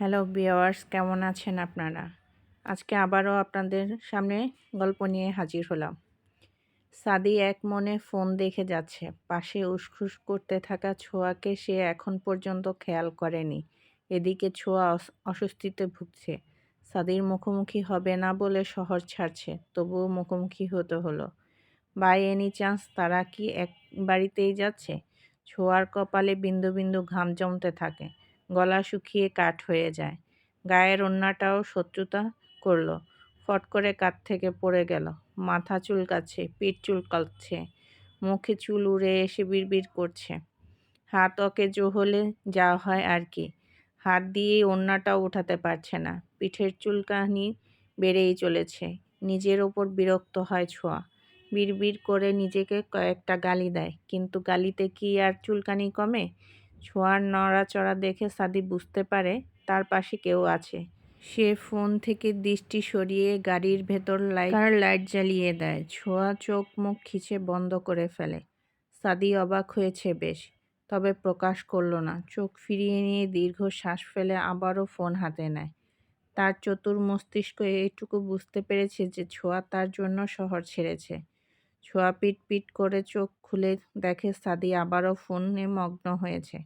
Hello viewers, কেমন আছেন আপনারা? আজকে আবারও আপনাদের সামনে গল্প নিয়ে হাজির হলাম। সাদি এক মনে ফোন দেখে যাচ্ছে। পাশে উসখুস করতে থাকা ছোঁয়াকে সে এখন পর্যন্ত খেয়াল করেনি। এদিকে ছোঁয়া অস্বস্তিতে ভুগছে। সাদির মুখোমুখি হবে না বলে শহর ছাড়ছে, তবুও মুখোমুখি হতে হলো। বাই এনি চান্স তারা কি এক বাড়িতেই যাচ্ছে? ছোঁয়ার কপালে বিন্দু বিন্দু ঘাম জমতে থাকে। গলা শুকিয়ে কাঠ হয়ে যায়। গায়ের ওড়নাটাও শত্রুতা করল। ফট করে কাঁধ থেকে পড়ে গেল। মাথা চুলকাচ্ছে, পিঠ চুলকাচ্ছে, মুখে চুল উড়ে এসে বিড়বিড় করছে। হাত অকেজো হলে যা হয় আর কি। হাত দিয়েই ওড়নাটাও উঠাতে পারছে না। পিঠের চুলকানি বেড়েই চলেছে। নিজের ওপর বিরক্ত হয় ছোঁয়া। বিড়বিড় করে নিজেকে কয়েকটা গালি দেয়, কিন্তু গালিতে কি আর চুলকানি কমে? ছোঁয়ার নড়াচড়া দেখে সাদি বুঝতে পারে তার পাশে কেউ আছে। সে ফোন থেকে দৃষ্টি সরিয়ে গাড়ির ভেতর লাইট জ্বালিয়ে দেয়। ছোঁয়া চোখ মুখ খিচে বন্ধ করে ফেলে। সাদি অবাক হয়েছে বেশ, তবে প্রকাশ করল না। চোখ ফিরিয়ে নিয়ে দীর্ঘ শ্বাস ফেলে আবারও ফোন হাতে নেয়। তার চতুর মস্তিষ্ক এইটুকু বুঝতে পেরেছে যে ছোঁয়া তার জন্য শহর ছেড়েছে। ছোঁয়া পিট পিট করে চোখ খুলে দেখে সাদি আবারও ফোনে মগ্ন হয়েছে।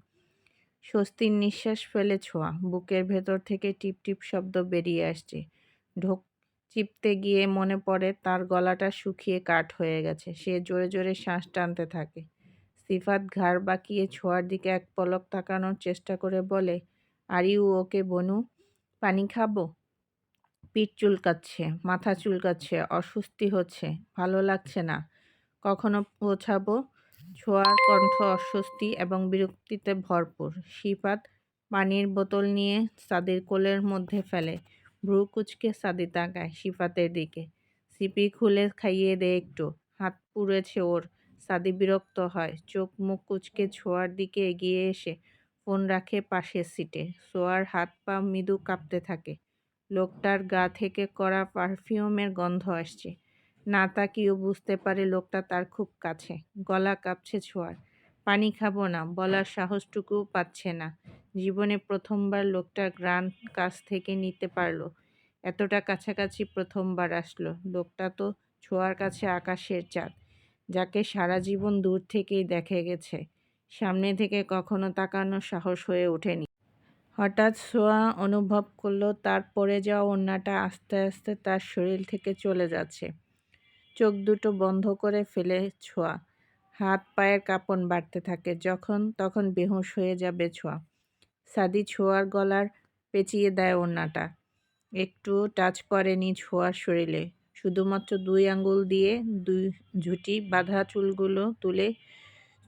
স্বস্তির নিঃশ্বাস ফেলে ছোঁয়া। বুকের ভেতর থেকে টিপ টিপ শব্দ বেরিয়ে আসছে। ঢোক চিপতে গিয়ে মনে পড়ে তার গলাটা শুকিয়ে কাঠ হয়ে গেছে। সে জোরে জোরে শ্বাস টানতে থাকে। সিফাত ঘাড় বাঁকিয়ে ছোঁয়ার দিকে এক পলক তাকানোর চেষ্টা করে বলে, আর ইউ ওকে বনু? পানি খাবো? পিঠ চুলকাচ্ছে, মাথা চুলকাচ্ছে, অস্বস্তি হচ্ছে, ভালো লাগছে না। কখনো পৌঁছাবো? ছোঁয়ার কণ্ঠ অস্বস্তি এবং বিরক্তিতে ভরপুর। সিফাত পানির বোতল নিয়ে সাদির কোলের মধ্যে ফেলে। ভ্রু কুঁচকে সাদি তাকায় সিফাতের দিকে। সিপি খুলে খাইয়ে দে একটু, হাত পুড়েছে ওর। সাদি বিরক্ত হয়, চোখ মুখ কুঁচকে ছোঁয়ার দিকে এগিয়ে এসে ফোন রাখে পাশের সিটে। ছোঁয়ার হাত পা মৃদু কাঁপতে থাকে। লোকটার গা থেকে কড়া পারফিউমের গন্ধ আসছে। না তাকিয়েও বুঝতে পারে লোকটা তার খুব কাছে। গলা কাঁপছে ছোঁয়ার। পানি খাবো না বলার সাহসটুকুও পাচ্ছে না। জীবনে প্রথমবার লোকটার ঘ্রাণ কাছ থেকে নিতে পারলো। এতটা কাছাকাছি প্রথমবার আসলো। লোকটা তো ছোঁয়ার কাছে আকাশের চাঁদ, যাকে সারা জীবন দূর থেকেই দেখে গেছে। সামনে থেকে কখনো তাকানোর সাহস হয়ে ওঠেনি। হঠাৎ ছোঁয়া অনুভব করলো তার পড়ে যাওয়া ওড়নাটা আস্তে আস্তে তার শরীর থেকে চলে যাচ্ছে। চোখ দুটো বন্ধ করে ফেলে ছোঁয়া। হাত পায়ের কাঁপন বাড়তে থাকে। যখন তখন বেহুঁশ হয়ে যাবে ছোঁয়া। সাদি ছোঁয়ার গলার পেঁচিয়ে দেয় ওড়নাটা। একটু টাচ করেনি ছোঁয়ার শরীরে। শুধুমাত্র 2 আঙ্গুল দিয়ে 2 ঝুঁটি বাঁধা চুলগুলো তুলে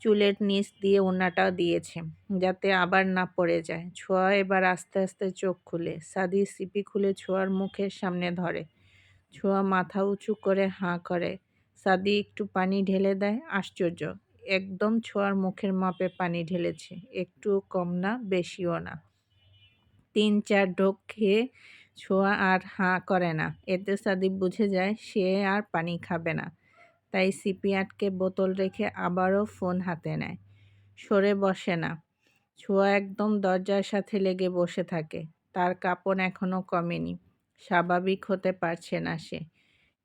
চুলের নিচ দিয়ে ওড়নাটা দিয়েছে, যাতে আবার না পড়ে যায়। ছোঁয়া এবার আস্তে আস্তে চোখ খুলে। সাদি সিপি খুলে ছোঁয়ার মুখের সামনে ধরে। ছোঁয়া মাথা উঁচু করে হাঁ করে। সাদি একটু পানি ঢেলে দেয়। আশ্চর্য, একদম ছোঁয়ার মুখের মাপে পানি ঢেলেছে। একটুও কম না, বেশিও না। 3-4 ঢোক খেয়ে ছোঁয়া আর হাঁ করে না। এতে সাদি বুঝে যায় সে আর পানি খাবে না। তাই সিপি আটকে বোতল রেখে আবারও ফোন হাতে নেয়। সরে বসে না। ছোঁয়া একদম দরজার সাথে লেগে বসে থাকে। তার কাঁপন এখনো কমেনি। স্বাভাবিক হতে পারছে না সে।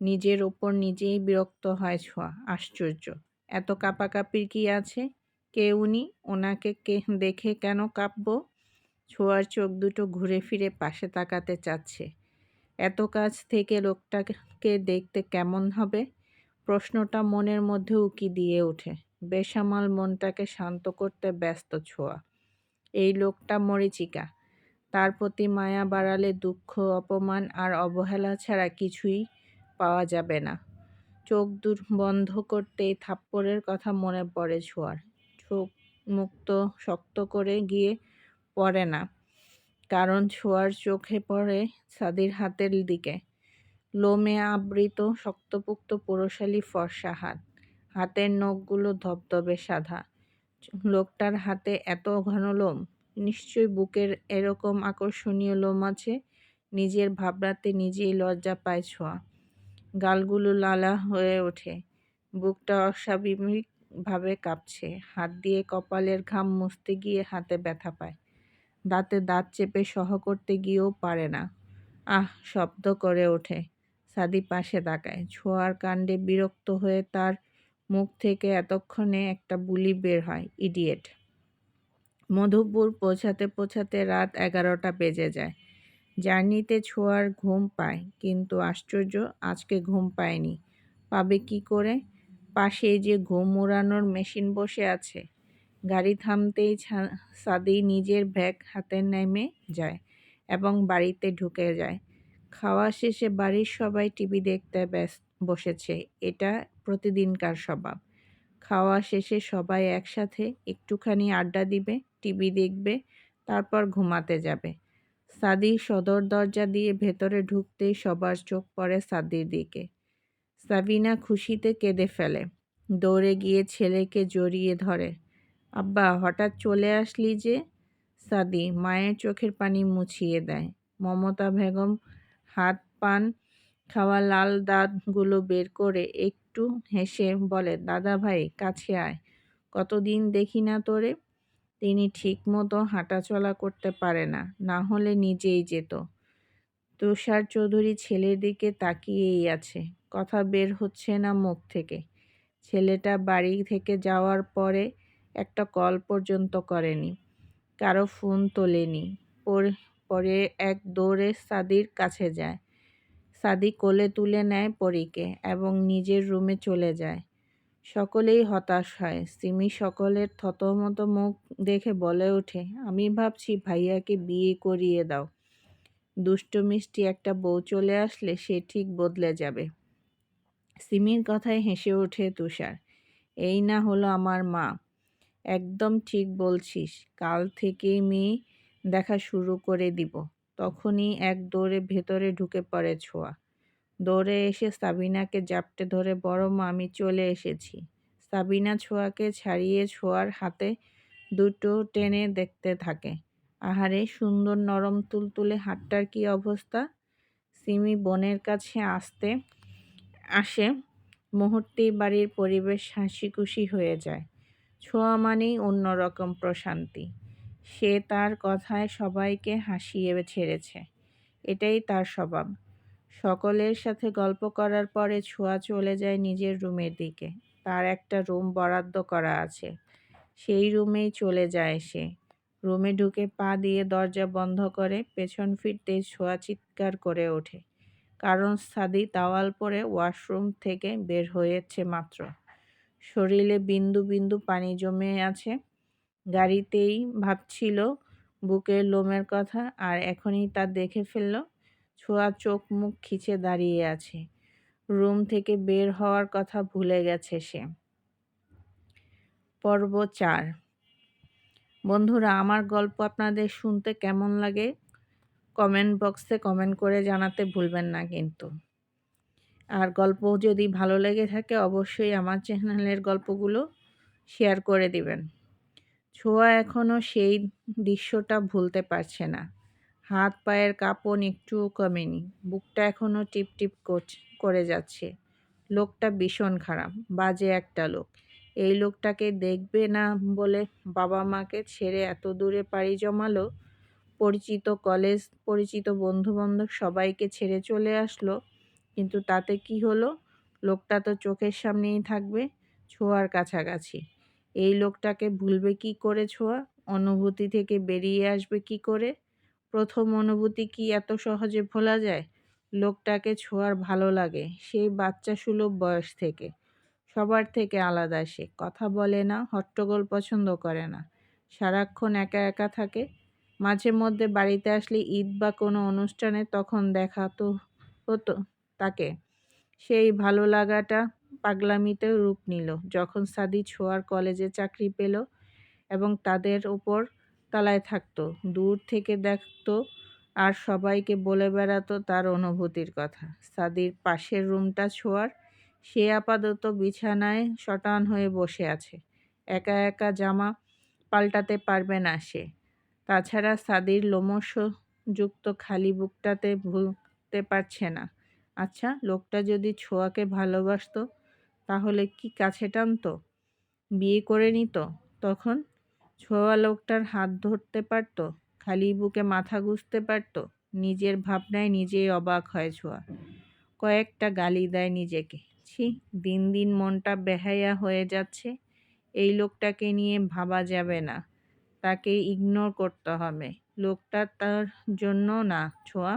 নিজের ওপর নিজেই বিরক্ত হয় ছোঁয়া। আশ্চর্য, এত কাঁপাকাঁপির কি আছে? কে উনি? ওনাকে দেখে কেন কাঁপবো? ছোঁয়ার চোখ দুটো ঘুরে ফিরে পাশে তাকাতে চাচ্ছে। এত কাছ থেকে লোকটাকে দেখতে কেমন হবে? প্রশ্নটা মনের মধ্যে উকি দিয়ে ওঠে। বেসামাল মনটাকে শান্ত করতে ব্যস্ত ছোঁয়া। এই লোকটা মরীচিকা। তার প্রতি মায়া বাড়ালে দুঃখ, অপমান আর অবহেলা ছাড়া কিছুই পাওয়া যাবে না। চোখ বন্ধ করতেই থাপ্পড়ের কথা মনে পড়ে ছোঁয়ার। চোখ মুক্ত শক্ত করে গিয়ে পড়ে না, কারণ ছোঁয়ার চোখে পড়ে সাদির হাতের দিকে। লোমে আবৃত শক্তপোক্ত পুরুষালী ফর্সা হাত। হাতের নখগুলো ধবধবে সাদা। লোকটার হাতে এত ঘন লোম। নিশ্চয়ই বুকের এরকম আকর্ষণীয় লোম আছে। নিজের ভাবনাতে নিজেই লজ্জা পায় ছোঁয়া। গালগুলো লালা হয়ে ওঠে। বুকটা অস্বাভাবিকভাবে কাঁপছে। হাত দিয়ে কপালের ঘাম মুছতে গিয়ে হাতে ব্যথা পায়। দাঁতে দাঁত চেপে সহ করতে গিয়েও পারে না। আহ শব্দ করে ওঠে। সাদি পাশে তাকায়। ছোঁয়ার কাণ্ডে বিরক্ত হয়ে তার মুখ থেকে এতক্ষণে একটা বুলি বের হয়, ইডিয়েট। মধুপুর পৌঁছাতে পৌঁছাতে রাত 11টা বেজে যায়। জার্নিতে ছোঁয়ার ঘুম পায়, কিন্তু আশ্চর্য, আজকে ঘুম পায়নি। পাবে কি করে? পাশেই যে ঘুম উড়ানোর মেশিন বসে আছে। গাড়ি থামতেই সাদি নিজের ব্যাগ হাতে নেমে যায় এবং বাড়িতে ঢুকে যায়। খাওয়া শেষে বাড়ির সবাই টিভি দেখতে বসেছে। এটা প্রতিদিনকার স্বভাব। খাওয়া শেষে সবাই একসাথে একটুখানি আড্ডা দিবে, টিভি দেখবে, তারপর ঘুমাতে যাবে। সাদি সদর দরজা দিয়ে ভেতরে ঢুকতেই সবার চোখ পড়ে সাদির দিকে। সাবিনা খুশিতে কেঁদে ফেলে। দৌড়ে গিয়ে ছেলেকে জড়িয়ে ধরে। আব্বা, হঠাৎ চলে আসলি যে? সাদি মায়ের চোখের পানি মুছিয়ে দেয়। মমতা বেগম হাত পান খাওয়া লাল দাঁতগুলো বের করে একটু হেসে বলে, দাদা ভাই কাছে আয়, কতদিন দেখি না তোরে। তিনি ঠিকমতো হাঁটাচলা করতে পারে না, না হলে নিজেই যেত। তুষার চৌধুরী ছেলের দিকে তাকিয়েই আছে, কথা বের হচ্ছে না মুখ থেকে। ছেলেটা বাড়ি থেকে যাওয়ার পরে একটা কল পর্যন্ত করেনি, কারো ফোন তোলেনি। পরে এক দৌড়ে সাদির কাছে যায়। সাদি কোলে তুলে নেয় পরীকে এবং নিজের রুমে চলে যায়। সকলেই হতাশ হয়। সিমি সকলের থতমত মুখ দেখে বলে ওঠে, আমি ভাবছি ভাইয়াকে বিয়ে করিয়ে দাও। দুষ্ট মিষ্টি একটা বউ চলে আসলে সে ঠিক বদলে যাবে। সিমির কথায় হেসে ওঠে তুষার। এই না হলো আমার মা। একদম ঠিক বলছিস, কাল থেকেই মেয়ে দেখা শুরু করে দিব। তখনই এক দৌড়ে ভেতরে ঢুকে পড়ে ছোঁয়া। দৌড়ে এসে সাবিনাকে জাপটে ধরে, বড় মা আমি চলে এসেছি। সাবিনা ছোঁয়াকে ছাড়িয়ে ছোঁয়ার হাতে দুটো টেনে দেখতে থাকে। আহারে সুন্দর নরম তুলতুলে হাতটার কি অবস্থা। সিমি বোনের কাছে আসে মুহূর্তেই বাড়ির পরিবেশ হাসিখুশি হয়ে যায়। ছোঁয়া মানেই অন্যরকম প্রশান্তি। সে তার কথায় সবাইকে হাসিয়ে ছেড়েছে। এটাই তার স্বভাব। সকলের সাথে গল্প করার পরে ছোঁয়া চলে যায় নিজের রুমের দিকে। তার একটা রুম বরাদ্দ করা আছে, সেই রুমেই চলে যায় সে। রুমে ঢুকে পা দিয়ে দরজা বন্ধ করে পেছন ফিরতেই ছোঁয়া চিৎকার করে ওঠে, কারণ সাদি তাওয়াল পরে ওয়াশরুম থেকে বের হয়েছে মাত্র। শরীরে বিন্দু বিন্দু পানি জমে আছে। গাড়িতেই ভাবছিল বুকের লোমের কথা, আর এখনই তা দেখে ফেলল। ছোঁয়া চোখ মুখ খিচে দাঁড়িয়ে আছে। রুম থেকে বের হওয়ার কথা ভুলে গেছে সে। পর্ব 4। বন্ধুরা, আমার গল্প আপনাদের শুনতে কেমন লাগে কমেন্ট বক্সে কমেন্ট করে জানাতে ভুলবেন না কিন্তু। আর গল্প যদি ভালো লেগে থাকে অবশ্যই আমার চ্যানেলের গল্পগুলো শেয়ার করে দিবেন। ছোঁয়া এখনও সেই দৃশ্যটা ভুলতে পারছে না। হাত পায়ের কাঁপন একটুও কমেনি। বুকটা এখনও টিপটিপ করে যাচ্ছে। লোকটা ভীষণ খারাপ, বাজে একটা লোক। এই লোকটাকে দেখবে না বলে বাবা মাকে ছেড়ে এত দূরে পাড়ি জমালো। পরিচিত কলেজ, পরিচিত বন্ধুবান্ধব সবাইকে ছেড়ে চলে আসলো। কিন্তু তাতে কি হলো? লোকটা তো চোখের সামনেই থাকবে, ছোঁয়ার কাছাকাছি। এই লোকটাকে ভুলবে কি করে ছোঁয়া? অনুভূতি থেকে বেরিয়ে আসবে কি করে? প্রথম অনুভূতি কি এত সহজে ভোলা যায়? লোকটাকে ছোঁয়ার ভালো লাগে সেই বাচ্চা সুলভ বয়স থেকে। সবার থেকে আলাদা সে। কথা বলে না, হট্টগোল পছন্দ করে না, সারাক্ষণ একা একা থাকে। মাঝে মধ্যে বাড়িতে আসলে ঈদ বা কোনো অনুষ্ঠানে তখন দেখা তো হতো তাকে। সেই ভালো লাগাটা পাগলামিতে রূপ নিল যখন সাদি ছোঁয়ার কলেজে চাকরি পেল এবং তাদের উপর তলায় থাকতো। দূর থেকে দেখতো আর সবাইকে বলে বেড়াতো তার অনুভূতির কথা। সাদির পাশের রুমটা ছোঁয়ার। সে আপাতত বিছানায় শটান হয়ে বসে আছে। একা একা জামা পাল্টাতে পারবে না সে। তাছাড়া সাদির লোমশযুক্ত খালি বুকটাতে ভুলতে পারছে না। আচ্ছা, লোকটা যদি ছোঁয়াকে ভালোবাসতো তাহলে কি কাছে টানতো, বিয়ে করে নিত? তখন ছোঁয়া লোকটার হাত ধরতে পারত? খালি বুকে মাথা গুঁজতে পারত। নিজের ভাবনায় নিজেই অবাক হয় ছোঁয়া। কয়েকটা গালি দেয় নিজেকে। ছি, দিন দিন মনটা বেহায়া হয়ে যাচ্ছে। এই লোকটাকে নিয়ে ভাবা যাবে না, তাকে ইগনোর করতে হবে। লোকটা তার জন্য না ছোঁয়া।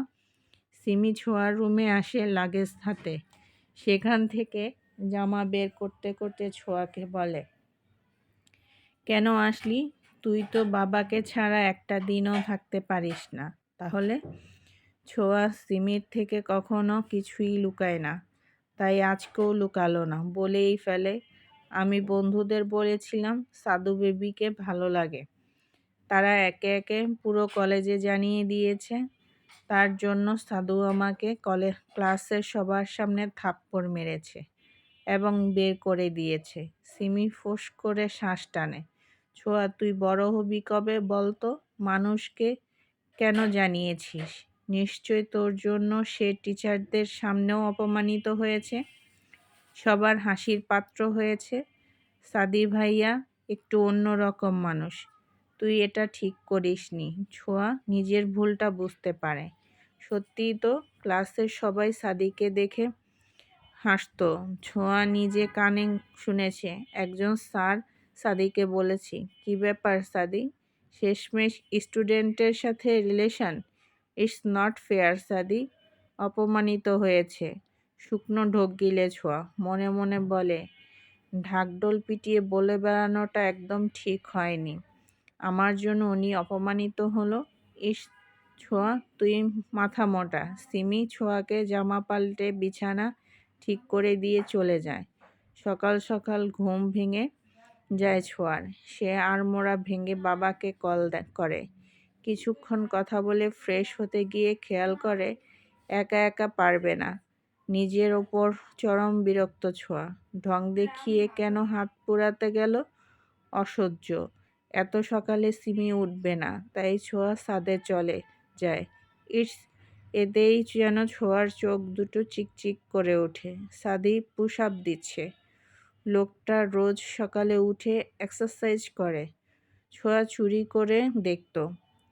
সিমি ছোঁয়ার রুমে আসে লাগেজ হাতে। সেখান থেকে জামা বের করতে করতে ছোঁয়াকে বলে, কেন আসলি? তুই তো বাবাকে ছাড়া একটা দিনও থাকতে পারিস না। তাহলে? ছোঁয়া সিমির থেকে কখনো কিছুই লুকায় না, তাই আজকেও লুকালো না, বলেই ফেলে, আমি বন্ধুদের বলেছিলাম সাদু বেবিকে ভালো লাগে। তারা একে একে পুরো কলেজে জানিয়ে দিয়েছে। তার জন্য সাদু আমাকে ক্লাসের সবার সামনে থাপ্পড় মেরেছে এবং বের করে দিয়েছে। সিমি ফোঁস করে শ্বাস টানে। ছোঁয়া, তুই বড় হবি কবে বলতো? মানুষকে কেন জানিয়েছিস? নিশ্চয় তোর জন্য সে টিচারদের সামনেও অপমানিত হয়েছে, সবার হাসির পাত্র হয়েছে। সাদি ভাইয়া একটু অন্য রকম মানুষ। তুই এটা ঠিক করিসনি। ছোঁয়া নিজের ভুলটা বুঝতে পারে। সত্যিই তো ক্লাসের সবাই সাদিকে দেখে হাসতো। ছোঁয়া নিজে কানে শুনেছে একজন স্যার সাদিকে বলেছি, কি ব্যাপার সাদি, শেষমেশ স্টুডেন্টের সাথে রিলেশন? ইটস নট ফেয়ার সাদি। অপমানিত হয়েছে। শুকনো ঢোক গিলে ছোঁয়া মনে মনে বলে, ঢাকঢোল পিটিয়ে বলে বেড়ানোটা একদম ঠিক হয়নি। আমার জন্য উনি অপমানিত হলো। ইস, ছোঁয়া তুই মাথা মোটা। সিমি ছোঁয়াকে জামা পাল্টে বিছানা ঠিক করে দিয়ে চলে যায়। সকাল সকাল ঘুম ভেঙে যায় ছোঁয়ার। সে আড়মোড়া ভেঙে বাবাকে কল করে। কিছুক্ষণ কথা বলে ফ্রেশ হতে গিয়ে খেয়াল করে একা একা পারবে না। নিজের ওপর চরম বিরক্ত ছোঁয়া। ঢং দেখিয়ে কেন হাত পোড়াতে গেল? অসহ্য। এত সকালে সিমি উঠবে না, তাই ছোঁয়া ছাদে চলে যায়। ইটস, এতেই যেন ছোঁয়ার চোখ দুটো চিকচিক করে ওঠে। সাদি পুশ আপ দিচ্ছে। লোকটা রোজ সকালে উঠে এক্সারসাইজ করে। ছোঁয়া চুরি করে দেখত,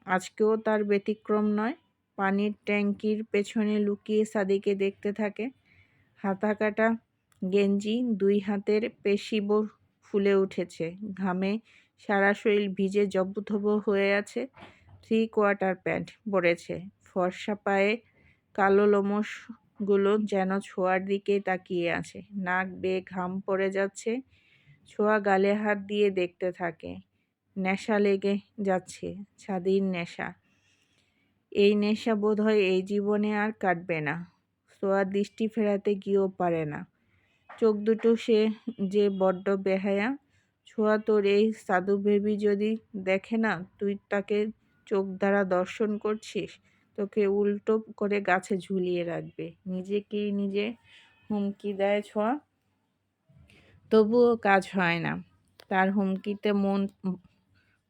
আজকেও তার ব্যতিক্রম নয়। পানির ট্যাঙ্কির পেছনে লুকিয়ে সাদিকে দেখতে থাকে। হাতাকাটা গেঞ্জি, দুই হাতের পেশি ফুলে উঠেছে, ঘামে সারা শরীর ভিজে জবুথবু হয়ে আছে। 3/4 প্যান্ট পরেছে। ফর্সা পায়ে কালো লোমশগুলো যেন ছোঁয়ার দিকেই তাকিয়ে আছে। নাক বেয়ে ঘাম পড়ে যাচ্ছে। ছোঁয়া গালে হাত দিয়ে দেখতে থাকে। নেশা লেগে যাচ্ছে, ছাদির নেশা। এই নেশা বোধহয় এই জীবনে আর কাটবে না। ছোঁয়া দৃষ্টি ফেরাতে গিয়েও পারে না। চোখ দুটো সে যে বড্ড বেহায়া। ছোঁয়া, তোর এই সাধু বেবি যদি দেখে না তুই তাকে চোখ দ্বারা দর্শন করছিস, তোকে উল্টো করে গাছে ঝুলিয়ে রাখবে। নিজেকেই নিজে হুমকি দেয় ছোঁয়া। তবুও কাজ হয় না। তার হুমকিতে মন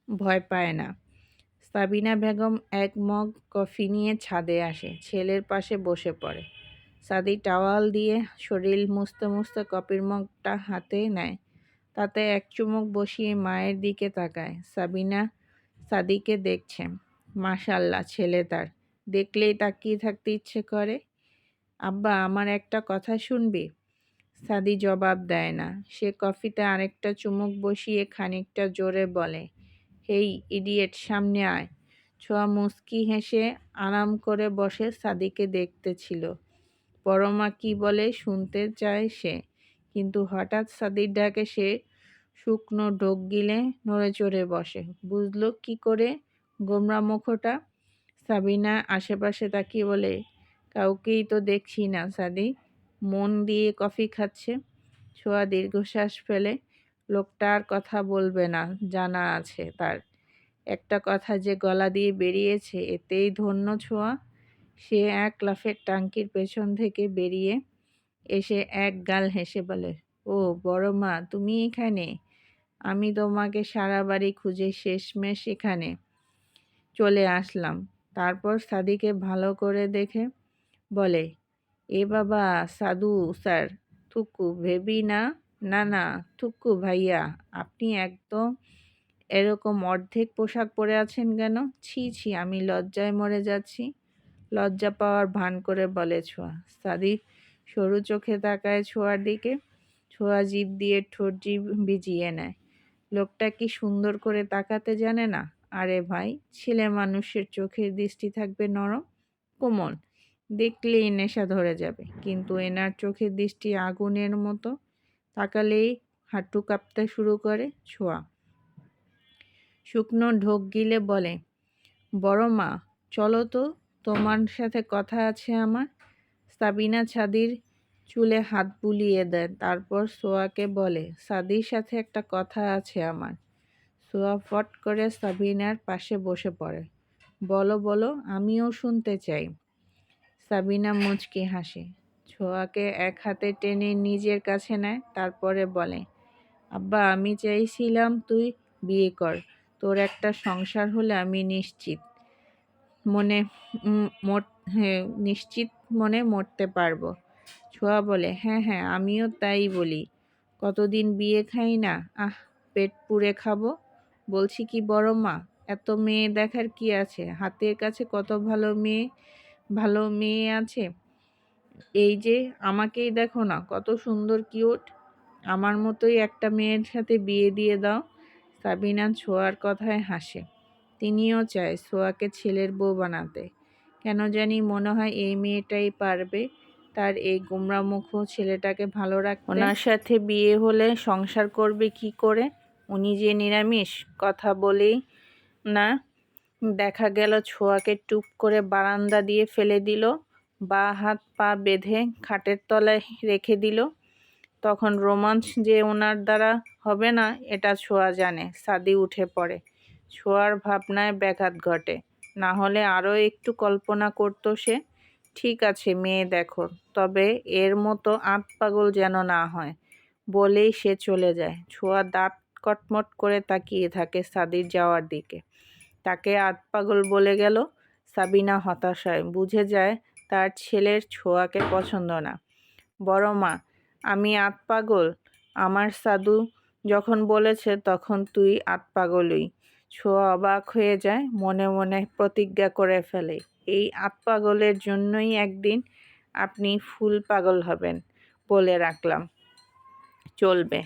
ভয় পায় না। সাবিনা বেগম এক মগ কফি নিয়ে ছাদে আসে, ছেলের পাশে বসে পড়ে। সাদি টাওয়াল দিয়ে শরীর মুছতে মুছতে কফির মগটা হাতে নেয়। তাতে এক চুমুক বসিয়ে মায়ের দিকে তাকায়। সাবিনা সাদিকে দেখছে। মাশাআল্লাহ, ছেলে তার দেখলেই তাকিয়ে থাকতে ইচ্ছে করে। আব্বা, আমার একটা কথা শুনবি? সাদি জবাব দেয় না। সে কফিতে আরেকটা চুমুক বসিয়ে খানিকটা জোরে বলে, হেই ইডিয়েট, সামনে আয়। ছোঁয়া মুচকি হেসে আরাম করে বসে সাদিকে দেখতেছিল। বড়মা কি বলে শুনতে চায় সে, কিন্তু হঠাৎ সাদির ডাকে সে শুকনো ঢোক গিলে নড়ে চড়ে বসে। বুঝলো কি করে গোমরা মুখোটা? সাবিনা আশেপাশে তাকিয়ে বলে, কাউকেই তো দেখছি না সাদি, মন দিয়ে কফি খাচ্ছে। ছোঁয়া দীর্ঘশ্বাস ফেলে। লোকটা আর কথা বলবে না, জানা আছে তার। একটা কথা যে গলা দিয়ে বেরিয়েছে এতেই ধন্য ছোঁয়া। সে এক লাফে টাঙ্কির পেছন থেকে বেরিয়ে এসে এক গাল হেসে বলে, ও বড় মা, তুমি এখানে? আমি তোমাকে সারা বাড়ি খুঁজে শেষমেশ এখানে চলে আসলাম। তারপর সাদিকে ভালো করে দেখে বলে, এ বাবা সাধু স্যার, থুকু ভেবি না, না না থুকু ভাইয়া, আপনি একদম এরকম অর্ধেক পোশাক পরে আছেন কেন? ছি ছি, আমি লজ্জায় মরে যাচ্ছি। লজ্জা পাওয়ার ভান করে বলে ছোঁয়া। সাদি সরু চোখে তাকায় ছোঁয়ার দিকে। ছোঁয়া জিভ দিয়ে ঠোঁট ভিজিয়ে নেয়। লোকটা কি সুন্দর করে তাকাতে জানে না? আরে ভাই, ছেলে মানুষের চোখের দৃষ্টি থাকবে নরম, কোমল, দেখলেই নেশা ধরে যাবে। কিন্তু এনার চোখের দৃষ্টি আগুনের মতো, তাকালেই হাঁটু কাঁপতে শুরু করে। ছোঁয়া শুকনো ঢোক গিলে বলে, বড় মা চলো তো, তোমার সাথে কথা আছে আমার। সাবিনা ছাদির চুলে হাত বুলিয়ে দেয়, তারপর সোয়াকে বলে, সাদির সাথে একটা কথা আছে আমার। সোয়া ফট করে সাবিনার পাশে বসে পড়ে। বলো বলো, আমিও শুনতে চাই। সাবিনা মুচকি হাসে, ছোঁয়াকে এক হাতে টেনে নিজের কাছে নেয়, তারপরে বলে, আব্বা আমি চাইছিলাম তুই বিয়ে কর, তোর একটা সংসার হলে আমি মনে নিশ্চিত মনে মরতে পারবো। ছোঁয়া বলে, হ্যাঁ হ্যাঁ আমিও তাই বলি, কতদিন বিয়ে খাই না, আহ পেট পুড়ে খাবো। বলছি কি বড় মা, এত মেয়ে দেখার কি আছে, হাতের কাছে কত ভালো মেয়ে আছে। এই যে আমাকেই দেখো না, কত সুন্দর কিউট, আমার মতোই একটা মেয়ের সাথে বিয়ে দিয়ে দাও। সাবিনা ছোঁয়ার কথায় হাসে। তিনিও চায় ছোঁয়াকে ছেলের বউ বানাতে। কেন জানি মনে হয় এই মেয়েটাই পারবে তার এই গোমরামুখ ছেলেটাকে ভালো রাখতে। ওনার সাথে বিয়ে হলে সংসার করবে কি করে? উনি যে নিরামিষ, কথা বলেই না। দেখা গেল ছোঁয়াকে টুপ করে বারান্দা দিয়ে ফেলে দিল, বা হাত পা বেঁধে খাটের তলায় রেখে দিল। তখন রোমাঞ্চ যে ওনার দ্বারা হবে না এটা ছোঁয়া জানে। সাদি উঠে পড়ে। ছোঁয়ার ভাবনায় ব্যাঘাত ঘটে। না হলে আরও একটু কল্পনা করতো সে। ঠিক আছে মেয়ে দেখো, তবে এর মতো আত পাগল যেন না হয়, বলেই সে চলে যায়। ছোঁয়া দাঁত কটমট করে তাকিয়ে থাকে সাদির যাওয়ার দিকে। তাকে আত পাগল বলে গেল। সাবিনা হতাশায় বুঝে যায় তার ছেলের ছোঁয়াকে পছন্দ না। বড় মা, আমি আত পাগল? আমার সাধু যখন বলেছে তখন তুই আত পাগলই। ছোঁয়া অবাক হয়ে যায়, মনে মনে প্রতিজ্ঞা করে ফেলে, এই আত পাগলের জন্যই একদিন আপনি ফুল পাগল হবেন। বলে রাখলাম, চলবে।